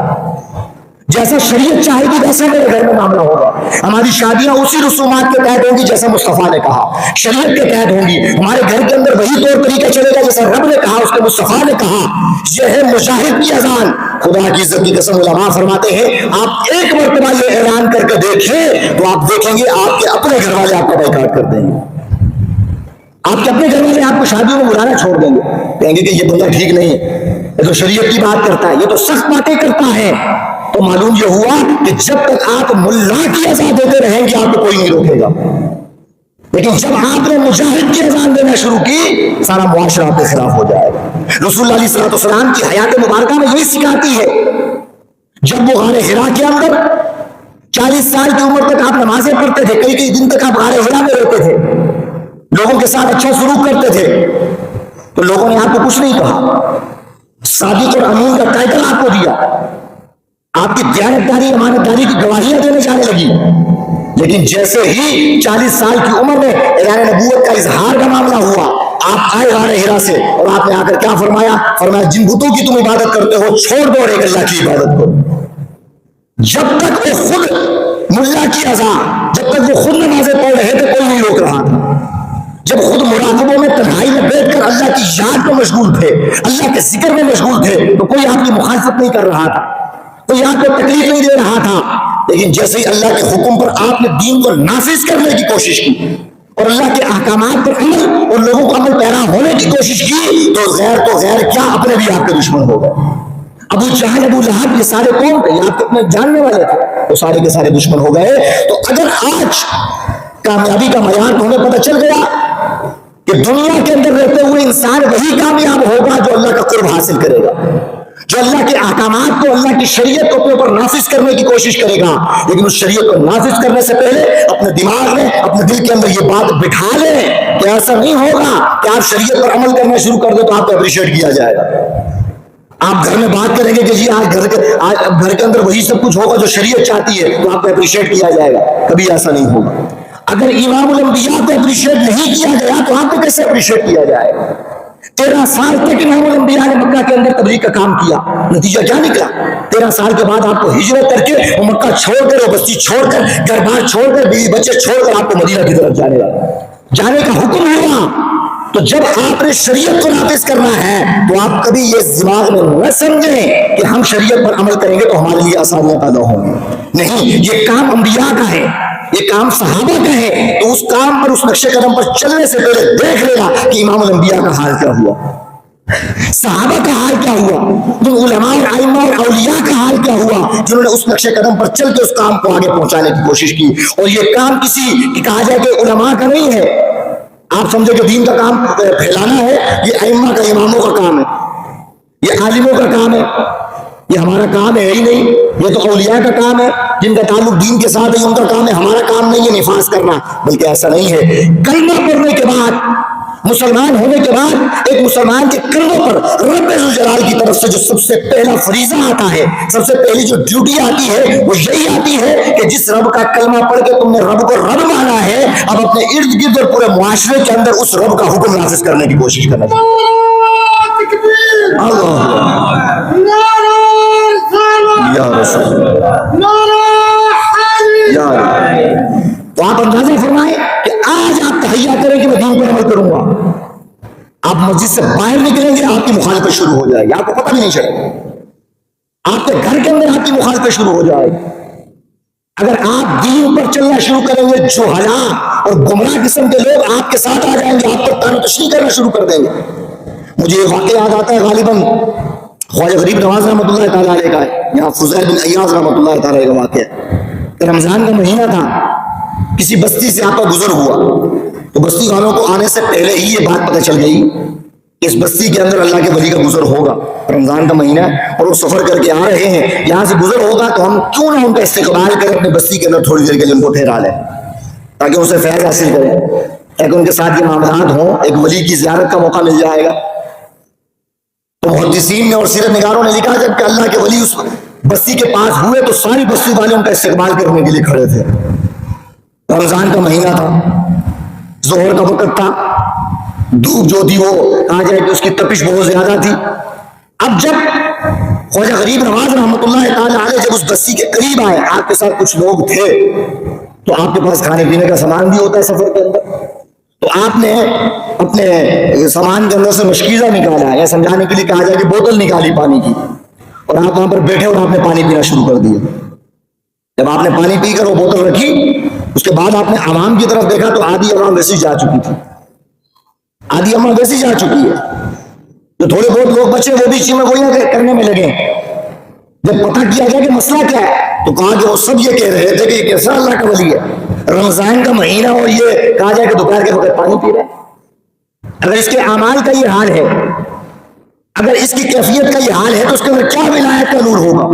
جیسا شریعت چاہے گی ویسا میرے گھر میں معاملہ ہوگا، ہماری شادیاں اسی رسومات کے تحت ہوں گی جیسا مصطفیٰ نے کہا، شریعت کے تحت ہوں گی، ہمارے گھر کے اندر وہی طور طریقہ چلے گا جیسا رب نے کہا، اس کے مصطفیٰ نے کہا۔ یہ ہے مجاہد کی اذان۔ خدا کی عزت کی قسم علماء فرماتے ہیں آپ ایک مرتبہ یہ اعلان کر کے دیکھیں تو آپ دیکھیں گے آپ کے اپنے گھر والے آپ کا بائیکاٹ کر دیں گے، آپ کے اپنے گھر والے آپ کو شادیوں میں بلانا چھوڑ دیں گے، کہیں گے کہ یہ بندہ ٹھیک نہیں ہے، یہ تو شریعت کی بات کرتا ہے، یہ تو سخت باتیں کرتا ہے۔ تو معلوم یہ ہوا کہ جب تک آپ ملا کی اذان دیتے رہیں گے آپ کو کوئی نہیں روکے گا، لیکن جب آپ نے مجاہد کی اذان دینا شروع کی سارا معاشرہ آپ کے خلاف ہو جائے گا۔ رسول اللہ علیہ السلام کی حیات مبارکہ میں یہی سکھاتی ہے، جب وہ غار حرا کے اندر 40 سال کی عمر تک آپ نمازیں پڑھتے تھے، کئی دن تک آپ غار حرا میں رہتے تھے، لوگوں کے ساتھ اچھا سلوک کرتے تھے، تو لوگوں نے آپ کو کچھ نہیں کہا، صادق اور امین کا ٹائٹل آپ کو دیا، آپ کی دیانتداری امانتداری کی گواہیاں دینے جانے لگی، لیکن جیسے ہی 40 سال کی عمر میں اعلان نبوت کا اظہار کا معاملہ ہوا، آپ آئے غار حرا سے اور آپ نے آ کر کیا فرمایا؟ فرمایا جن بتوں کی تم عبادت کرتے ہو چھوڑ دو اور ایک اللہ کی عبادت کرو۔ جب تک وہ خود ملا کی اذان، جب تک وہ خود نمازیں پڑھ رہے تھے کوئی نہیں روک رہا تھا، جب خود مراقبوں میں تنہائی میں بیٹھ کر اللہ کی یاد میں مشغول تھے، اللہ کے ذکر میں مشغول تھے، تو کوئی آپ کی مخالفت نہیں کر رہا تھا، کوئی آپ کو تکلیف نہیں دے رہا تھا، لیکن جیسے ہی اللہ کے حکم پر آپ نے دین کو نافذ کرنے کی کوشش کی اور اللہ کے احکامات پر عمل اور لوگوں کو عمل پیرا ہونے کی کوشش کی، تو غیر کیا اپنے بھی آپ کے دشمن ہو گئے۔ ابو جہل، ابو لہب، یہ سارے کون تھے؟ یہ آپ کے اپنے جاننے والے تھے، وہ سارے کے سارے دشمن ہو گئے۔ تو اگر آج کامیابی کا معیار تمہیں پتہ چل گیا کہ دنیا کے اندر رہتے ہوئے انسان وہی کامیاب ہوگا جو اللہ کا قرب حاصل کرے گا، جو اللہ کے احکامات کو، اللہ کی شریعت کو اپنے اوپر نافذ کرنے کی کوشش کرے گا، لیکن اس شریعت کو نافذ کرنے سے پہلے اپنے دماغ میں، اپنے دل کے اندر یہ بات بٹھا لیں کہ ایسا نہیں ہوگا کہ آپ شریعت پر عمل کرنا شروع کر دیں تو آپ کو اپریشیٹ کیا جائے گا۔ آپ گھر میں بات کریں گے کہ جی آج گھر کے اندر وہی سب کچھ ہوگا جو شریعت چاہتی ہے، تو آپ کو اپریشیٹ کیا جائے گا، کبھی ایسا نہیں ہوگا۔ اگر امام الانبیاء کو اپریشیٹ نہیں کیا گیا تو آپ کو کیسے اپریشیٹ کیا جائے گا؟ 13 سال تک امام الانبیاء نے مکہ کے اندر تبلیغ کا کام کیا. نتیجہ کیا نکلا؟ 13 سال کے بعد آپ کو ہجرت کر کے وہ مکہ چھوڑ کر، وہ بستی چھوڑ کر، گھر بار چھوڑ کر، بیوی بچے چھوڑ کر آپ کو مدینہ کی طرف جانے کا حکم ہوا. تو جب آپ نے شریعت کو نافذ کرنا ہے تو آپ کبھی یہ دماغ میں نہ سمجھیں کہ ہم شریعت پر عمل کریں گے تو ہمارے لیے آسانیاں پیدا ہوں گی. نہیں، یہ کام انبیاء کا ہے، یہ کام صحابہ کا ہے. تو اس کام پر، اس نقش قدم پر چلنے سے پہلے دیکھ لینا کہ امام الانبیاء کا حال کیا ہوا، صحابہ کا حال کیا ہوا، علماء اور ائمہ اور اولیاء کا حال کیا ہوا جنہوں نے اس نقش قدم پر چل کے اس کام کو آگے پہنچانے کی کوشش کی. اور یہ کام کسی کہا جائے کہ علماء کا نہیں ہے. آپ سمجھے کہ دین کا کام پھیلانا ہے، یہ ائمہ کا، اماموں کا کام ہے، یہ عالموں کا کام ہے، یہ ہمارا کام ہے ہی نہیں. یہ تو اولیاء کا کام ہے جن کا تعلق دین کے ساتھ ہے، ان کا کام ہے، ہمارا کام نہیں ہے نفاذ کرنا. بلکہ ایسا نہیں ہے. کلمہ پڑھنے کے بعد، مسلمان ہونے کے بعد، ایک مسلمان کے کندھوں پر رب ذوالجلال کی طرف سے جو سب سے پہلا فریضہ آتا ہے، سب سے پہلی جو ڈیوٹی آتی ہے وہ یہی آتی ہے کہ جس رب کا کلمہ پڑھ کے تم نے رب کو رب مانا ہے، اب اپنے ارد گرد اور پورے معاشرے کے اندر اس رب کا حکم نافذ کرنے کی کوشش کرنا چاہیے. یا رسول یا تو آپ اندازہ فرمائیں کہ آج آپ تحیہ کریں کہ میں دین پر عمل کروں گا، آپ مسجد سے باہر نکلیں گے آپ کی مخالفت شروع ہو جائے گی، آپ کو پتہ بھی نہیں چلے گا. آپ کے گھر کے اندر آپ کی مخالفت شروع ہو جائے گی. اگر آپ دین پر چلنا شروع کریں گے، جہلاء اور گمراہ قسم کے لوگ آپ کے ساتھ آ جائیں گے، آپ پر طعن و تشنیع کرنا شروع کر دیں گے. مجھے یہ واقعہ یاد آتا ہے، غالباً خواجہ غریب نواز رحمۃ اللہ تعالیٰ علیہ کا ہے، یہاں فضیل بن ایاز رحمۃ اللہ تعالیٰ علیہ کا واقعہ. رمضان کا مہینہ تھا، کسی بستی سے آپ کا گزر ہوا تو بستی والوں کو آنے سے پہلے ہی یہ بات پتہ چل گئی کہ اس بستی کے اندر اللہ کے ولی کا گزر ہوگا. رمضان کا مہینہ اور وہ سفر کر کے آ رہے ہیں، یہاں سے گزر ہوگا تو ہم کیوں نہ ان کا استقبال کریں، اپنے بستی کے اندر تھوڑی دیر کے لیے ان کو ٹھہرا لیں تاکہ ان سے فیض حاصل کریں، تاکہ ان کے ساتھ یہ معاملات ہوں، ایک ولی کی زیارت کا موقع مل جائے گا. تو محدثین نے اور سیرت نگاروں نے لکھا جب کہ اللہ کے ولی اس بستی کے پاس ہوئے تو ساری بستی والے ان کا استقبال کرنے کے لیے کھڑے تھے. رمضان کا مہینہ تھا، ظہر کا وقت تھا، دھوپ جو تھی وہ کہا جائے کہ اس کی تپش بہت زیادہ تھی. اب جب خواجہ غریب نواز رحمۃ اللہ تعالیٰ علیہ جب اس بستی کے قریب آئے، آپ کے ساتھ کچھ لوگ تھے تو آپ کے پاس کھانے پینے کا سامان بھی ہوتا ہے سفر کے اندر، تو آپ نے اپنے سامان کے اندر سے مشکیزہ نکالا، یا سمجھانے کے لیے کہا جائے کہ بوتل نکالی پانی کی، اور آپ وہاں پر بیٹھے اور آپ نے پانی پینا شروع کر دیا. جب آپ نے پانی پی کر وہ بوتل رکھی، اس کے بعد آپ نے عوام کی طرف دیکھا تو آدھی عوام ویسی جا چکی تھی، آدھی عوام ویسی جا چکی ہے. جو تھوڑے بہت لوگ بچے وہ بھی چیمہ گوئیاں کرنے میں لگے. جب پتہ کیا گیا کہ مسئلہ کیا ہے تو کہا کہ وہ سب یہ کہہ رہے تھے کہ یہ کیسا اللہ کا ولی ہے، رمضان کا مہینہ اور یہ کہا جائے کہ دوپہر کے وقت پانی پی رہے. اگر اس کے اعمال کا یہ حال ہے، اگر اس کی کیفیت کا یہ حال ہے تو اس کے اندر کیا ولایت کا نور ہوگا،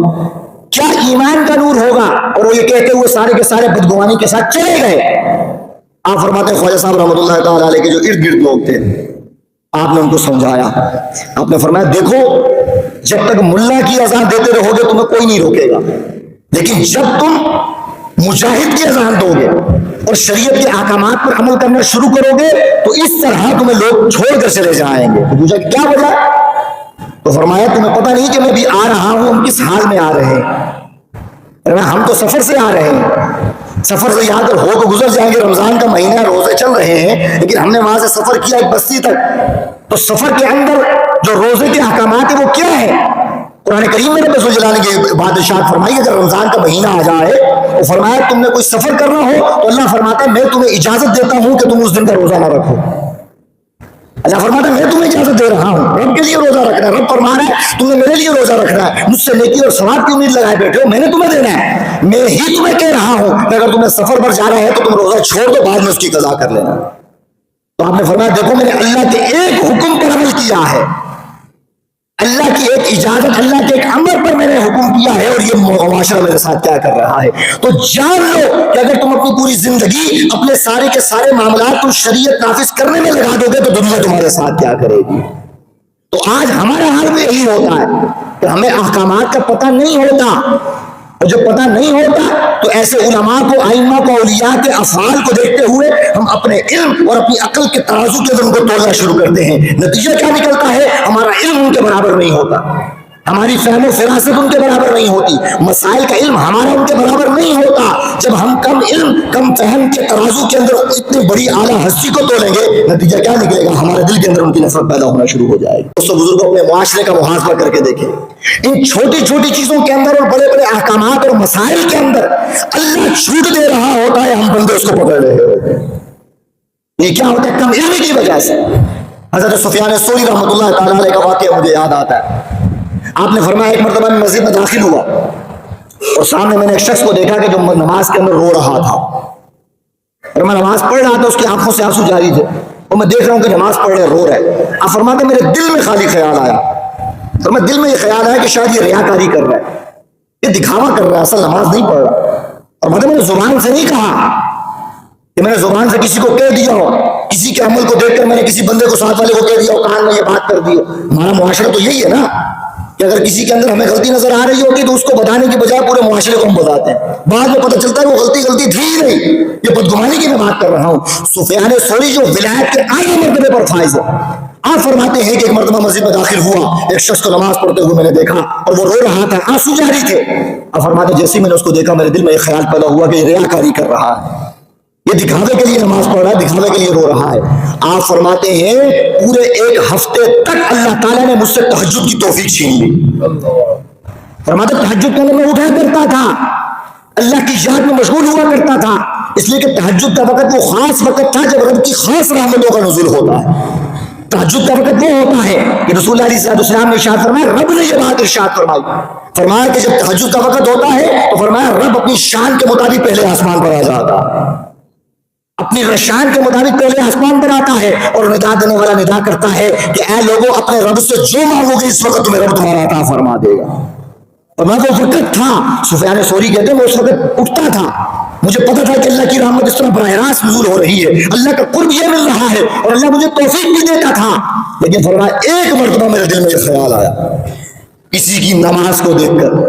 کیا ایمان کا نور ہوگا. اور وہ یہ کہتے ہوئے سارے کے سارے بدگمانی کے ساتھ چلے گئے. آپ فرماتے ہیں خواجہ صاحب رحمۃ اللہ تعالیٰ علیہ کے جو ارد گرد لوگ تھے، آپ نے ان کو سمجھایا. آپ نے فرمایا دیکھو جب تک ملا کی اذان دیتے رہو گے تمہیں کوئی نہیں روکے گا، لیکن جب تم مجاہد کی اذان دو گے اور شریعت کے احکامات پر عمل کرنا شروع کرو گے تو اس طرح تمہیں لوگ چھوڑ کر چلے جائیں گے. تو پوچھا کہ کیا وجہ؟ تو فرمایا تمہیں پتہ نہیں کہ میں بھی آ رہا ہوں، ہم کس حال میں آ رہے ہیں. ہم تو سفر سے آ رہے ہیں، سفر سے یہاں تک ہو تو گزر جائیں گے، رمضان کا مہینہ روزے چل رہے ہیں، لیکن ہم نے وہاں سے سفر کیا ایک بستی تک. تو سفر کے اندر جو روزے کے احکامات ہیں وہ کیا ہے؟ قرآن کریم میں رب ذوالجلال نے یہ بات ارشاد فرمائی کہ اگر رمضان کا مہینہ آ جائے تو فرمایا تم نے کوئی سفر کرنا ہو تو اللہ فرماتا ہے میں تمہیں اجازت دیتا ہوں کہ تم اس دن کا روزہ نہ رکھو. اللہ فرماتا ہے میں تمہیں اجازت دے رہا ہوں، رب کے لیے روزہ رکھنا ہے. رب فرما رہا ہے تم نے میرے لیے روزہ رکھنا ہے، مجھ سے نیکی اور ثواب کی امید لگائے بیٹھے ہو، میں نے تمہیں دینا ہے، میں ہی تمہیں کہہ رہا ہوں کہ اگر تمہیں سفر پر جانا ہے تو تم روزہ چھوڑ دو، بعد میں اس کی قضا کر لینا. تو آپ نے فرمایا دیکھو میں نے اللہ کے ایک حکم پر عمل کیا ہے، اللہ کی ایک اجازت، اللہ کے ایک امر پر میں نے حکم کیا ہے، اور یہ معاشرہ میرے ساتھ کیا کر رہا ہے. تو جان لو کہ اگر تم اپنی پوری زندگی اپنے سارے کے سارے معاملات تم شریعت نافذ کرنے میں لگا دو گے تو دنیا تمہارے ساتھ کیا کرے گی. تو آج ہمارا حال بھی یہی ہوتا ہے کہ ہمیں احکامات کا پتہ نہیں ہوتا، اور جب پتہ نہیں ہوتا تو ایسے علماء کو، ائمہ کو، اولیاء کے افعال کو دیکھتے ہوئے ہم اپنے علم اور اپنی عقل کے ترازو کے اندر ان کو تولنا شروع کرتے ہیں. نتیجہ کیا نکلتا ہے؟ ہمارا علم ان کے برابر نہیں ہوتا، ہماری فہم و فراست ان کے برابر نہیں ہوتی، مسائل کا علم ہمارا ان کے برابر نہیں ہوتا. جب ہم کم علم کم فہم کے ترازو کے اندر اتنی بڑی اعلیٰ ہستی کو تولیں گے، نتیجہ کیا نکلے گا؟ ہمارے دل کے اندر ان کی نفرت پیدا ہونا شروع ہو جائے گی. دوستو بزرگوں، اپنے معاشرے کا محاسبہ کر کے دیکھیں. ان چھوٹی چھوٹی چیزوں کے اندر اور بڑے بڑے احکامات اور مسائل کے اندر اللہ چھوٹ دے رہا ہوتا ہے، ہم بندے اس کو پکڑ رہے ہوتے ہیں. یہ کیا ہوتا ہے؟ کم علمی کی وجہ سے. حضرت سفیان ثوری رحمۃ اللہ تعالی علیہ کا واقعہ مجھے یاد آتا ہے. آپ نے فرمایا ایک مرتبہ میں مسجد میں داخل ہوا اور سامنے میں نے ایک شخص کو دیکھا کہ جو نماز کے اندر رو رہا تھا، اور میں نماز پڑھ رہا تھا، اس کی آنکھوں سے آنسو جاری تھے اور میں دیکھ رہا ہوں کہ نماز پڑھ رہے رو رہے. آپ فرماتے میرے دل میں خالی خیال آیا، اور میں دل میں یہ خیال آیا کہ شاید یہ ریاکاری کر رہا ہے، یہ دکھاوا کر رہا ہے، اصل نماز نہیں پڑھ رہا. اور میں نے زبان سے نہیں کہا کہ میں نے زبان سے کسی کو کہہ دیا ہو، کسی کے عمل کو دیکھ کر میں نے کسی بندے کو ساتھ والے کو کہہ دیا ہو، کان میں یہ بات کر دی ہو. ہمارا معاشرہ تو یہی ہے نا کہ اگر کسی کے اندر ہمیں غلطی نظر آ رہی ہوگی تو اس کو بتانے کی بجائے پورے معاشرے کو ہم بتاتے ہیں. بعد میں پتہ چلتا ہے وہ غلطی تھی ہی نہیں، یہ بدگمانی کی میں بات کر رہا ہوں. سفیان ثوری جو ولایت کے اعلیٰ مرتبے پر فائز ہے، آپ فرماتے ہیں کہ ایک مرتبہ مسجد میں داخل ہوا، ایک شخص کو نماز پڑھتے ہوئے میں نے دیکھا اور وہ رو رہا تھا، آنسو جاری تھے. آپ فرماتے جیسے میں نے اس کو دیکھا میرے دل میں ایک خیال پیدا ہوا کہ یہ ریاکاری کر رہا ہے، یہ دکھاوے کے لیے نماز پڑھ رہا ہے، دکھاوے کے لیے رو رہا ہے. آپ فرماتے ہیں پورے ایک ہفتے تک اللہ تعالیٰ نے مجھ سے تہجد کی توفیق چھین لی. فرماتے تہجد کے اندر میں اٹھا کرتا تھا، اللہ کی یاد میں مشغول ہوا کرتا تھا، اس لیے کہ تہجد کا وقت وہ خاص وقت تھا جب رب کی خاص رحمتوں کا نزول ہوتا ہے. تہجد کا وقت وہ ہوتا ہے کہ رسول اللہ علیہ السلام نے ارشاد فرمایا، رب نے یہ بات ارشاد فرمائی، فرمایا کہ جب تہجد کا وقت ہوتا ہے تو فرمایا رب اپنی شان کے مطابق پہلے آسمان پر آ جاتا ہے، اپنی شان کے مطابق پہلے آسمان پر آتا ہے اور ندا دینے والا ندا کرتا ہے کہ اے لوگوں اپنے رب سے جو مانگو گے اس وقت تمہیں رب تمہارا عطا فرما دے گا. اور میں وہ وقت تھا، سفیان ثوری کہتے ہیں میں اس وقت اٹھتا تھا، مجھے پتا تھا کہ اللہ کی رحمت اس طرح براہ راست نزول ہو رہی ہے، اللہ کا قرب یہ مل رہا ہے اور اللہ مجھے توفیق بھی دیتا تھا. لیکن فرمایا ایک مرتبہ میرے دل میں یہ خیال آیا، کسی کی نماز کو دیکھ کر،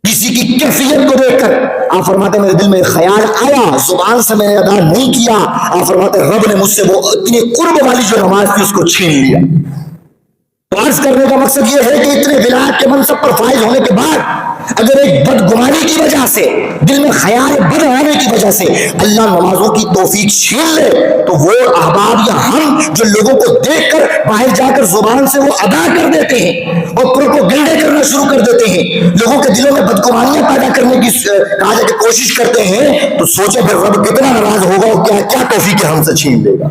کسی کی کیفیت کو دیکھ کر، آپ فرماتے میرے دل میں خیال آیا، زبان سے میں نے ادا نہیں کیا. آپ فرماتے رب نے مجھ سے وہ اتنی قرب والی جو نماز تھی اس کو چھین لیا. تو عرض کرنے کا مقصد یہ ہے کہ اتنے ولایت کے منصب پر فائز ہونے کے بعد اگر ایک بدگمانی کی وجہ سے، دل میں خیال بد آنے کی وجہ سے اللہ نمازوں کی توفیق چھین لے تو وہ احباب یا ہم جو لوگوں کو دیکھ کر باہر جا کر زبان سے وہ ادا کر دیتے ہیں اور پروپیگنڈے کرنا شروع کر دیتے ہیں، لوگوں کے دلوں میں بدگمانیاں پیدا کرنے کی کوشش کرتے ہیں، تو سوچے پھر رب کتنا ناراض ہوگا اور کیا توفیق ہم سے چھین لے گا.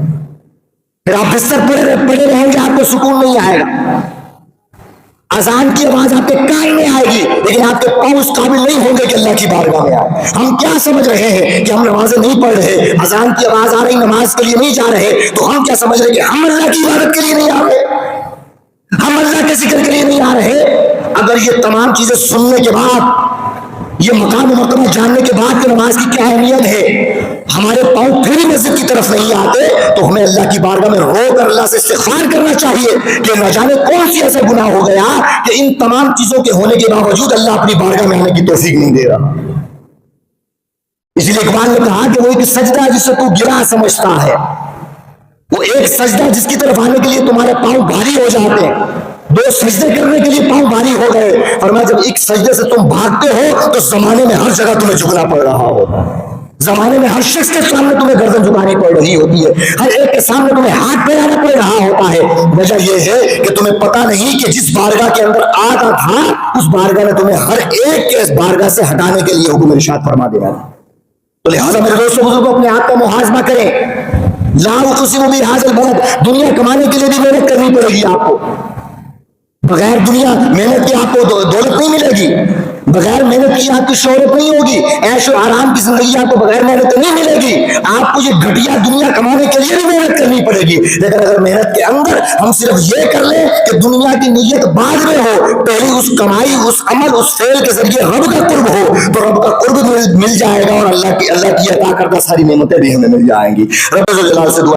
پھر آپ بستر پڑے رہیں گے، آپ کو سکون نہیں آئے گا، اذان کی آواز آپ کے کان میں آئے گی لیکن آپ کے پاؤں اس قابل نہیں ہوں گے کہ اللہ کی بارگاہ میں آئے. ہم کیا سمجھ رہے ہیں کہ ہم نمازیں نہیں پڑھ رہے، اذان کی آواز آ رہی نماز کے لیے نہیں جا رہے، تو ہم کیا سمجھ رہے کہ ہم اللہ کی عبادت کے لیے نہیں آ رہے، ہم اللہ کے ذکر کے لیے نہیں آ رہے. اگر یہ تمام چیزیں سننے کے بعد، یہ مقام و مرتبہ جاننے کے بعد کہ نماز کی کیا اہمیت ہے، ہمارے پاؤں پھر بھی مسجد کی طرف نہیں آتے، تو ہمیں اللہ کی بارگاہ میں رو کر اللہ سے استغفار کرنا چاہیے کہ نہ جانے کون سی ایسا گناہ ہو گیا کہ ان تمام چیزوں کے ہونے کے باوجود اللہ اپنی بارگاہ میں آنے کی توفیق نہیں دے رہا. اسی لیے اقبال نے کہا کہ وہ ایک سجدہ ہے جسے تو گرا سمجھتا ہے، وہ ایک سجدہ جس کی طرف آنے کے لیے تمہارے پاؤں بھاری ہو جاتے ہیں، دو سجدے کرنے کے لیے پاؤں بھاری ہو گئے. فرمایا جب ایک سجدے سے تم بھاگتے ہو تو زمانے میں ہر جگہ تمہیں جھکنا پڑ رہا ہوتا ہے، زمانے میں ہر شخص کے سامنے تمہیں گردن جھکانی پڑ رہی ہوتی ہے، ہر ایک کے سامنے تمہیں ہاتھ پھیلانا پڑ رہا ہوتا ہے. وجہ یہ ہے کہ تمہیں پتہ نہیں کہ جس بارگاہ کے اندر آتا تھا اس بارگاہ نے تمہیں ہر ایک کے اس بارگاہ سے ہٹانے کے لیے حکم ارشاد فرما دیا. تو لہٰذا میرے دوستوں بزرگوں اپنے آپ کا محاسبہ کریں. لا اقسم بہذا البلد، دنیا کمانے کے لیے بھی محنت کرنی پڑے گی آپ کو، بغیر دنیا محنت کے آپ کو دولت نہیں ملے گی، بغیر محنت کی آپ کی شہرت نہیں ہوگی، عیش و آرام کی زندگی آپ کو بغیر محنت نہیں ملے گی. آپ کو یہ گھٹیا دنیا کمانے کے لیے بھی محنت کرنی پڑے گی. لیکن اگر محنت کے اندر ہم صرف یہ کر لیں کہ دنیا کی نیت بعد میں ہو، پہلی اس کمائی، اس عمل، اس فعل کے ذریعے رب کا قرب ہو، تو رب کا قرب مل جائے گا اور اللہ کی عطا کردہ ساری نعمتیں بھی ہمیں مل جائیں گی. رب جلال سے دعا